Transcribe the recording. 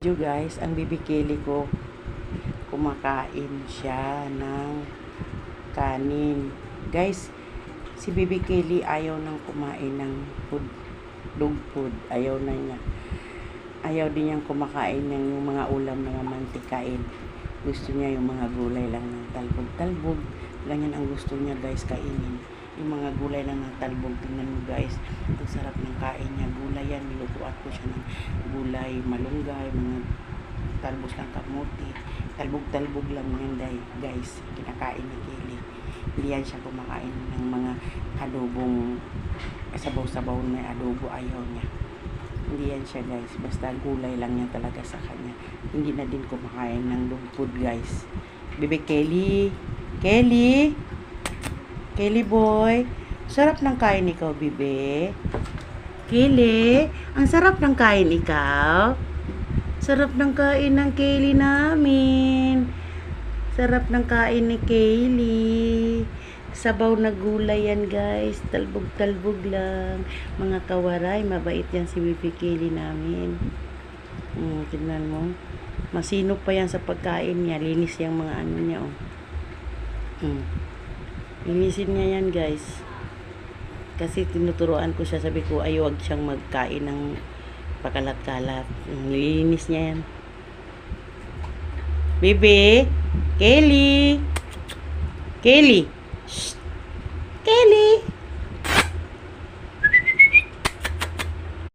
Yo guys, ang bibikili ko, kumakain siya ng kanin. Guys, si bibikili ayaw nang kumain ng dog food. Ayaw na niya. Ayaw din niyang kumakain ng yung mga ulam na mamantikain. Gusto niya yung mga gulay lang ng talbog-talbog. Ganyan ang gusto niya guys kainin. Yung mga gulay lang ng talbog. Tingnan mo guys, ang sarap ng kain niya. Gulay yan, nilutuan ko siya ng gulay, malunggay, mga talbos ng kamuti. Talbog-talbog lang yan guys. Kinakain ni Kelly. Hindi yan siya kumakain ng mga adobong sabaw-sabaw na adobo. Ayaw niya. Hindi yan siya guys. Basta gulay lang yan talaga sa kanya. Hindi na din kumakain ng dog food guys. Bebe Kelly. Kelly. Kelly boy. Sarap ng kain ikaw, bebe. Kelly. Ang sarap ng kain ikaw. Sarap ng kain ng Kelly namin. Sarap ng kain ni Kelly. Sabaw na gulay yan guys. Talbog-talbog lang. Mga kawaray. Mabait yan si Bibi Kelly namin. Tignan mo. Masinop pa yan sa pagkain niya. Linis yung mga ano niya. Linisin niya yan guys. Kasi tinuturuan ko siya. Sabi ko ay huwag siyang magkain ng pakalat-kalat. Nilinis niya yan. Bebe. Kelly. Kelly. Shh. Kelly.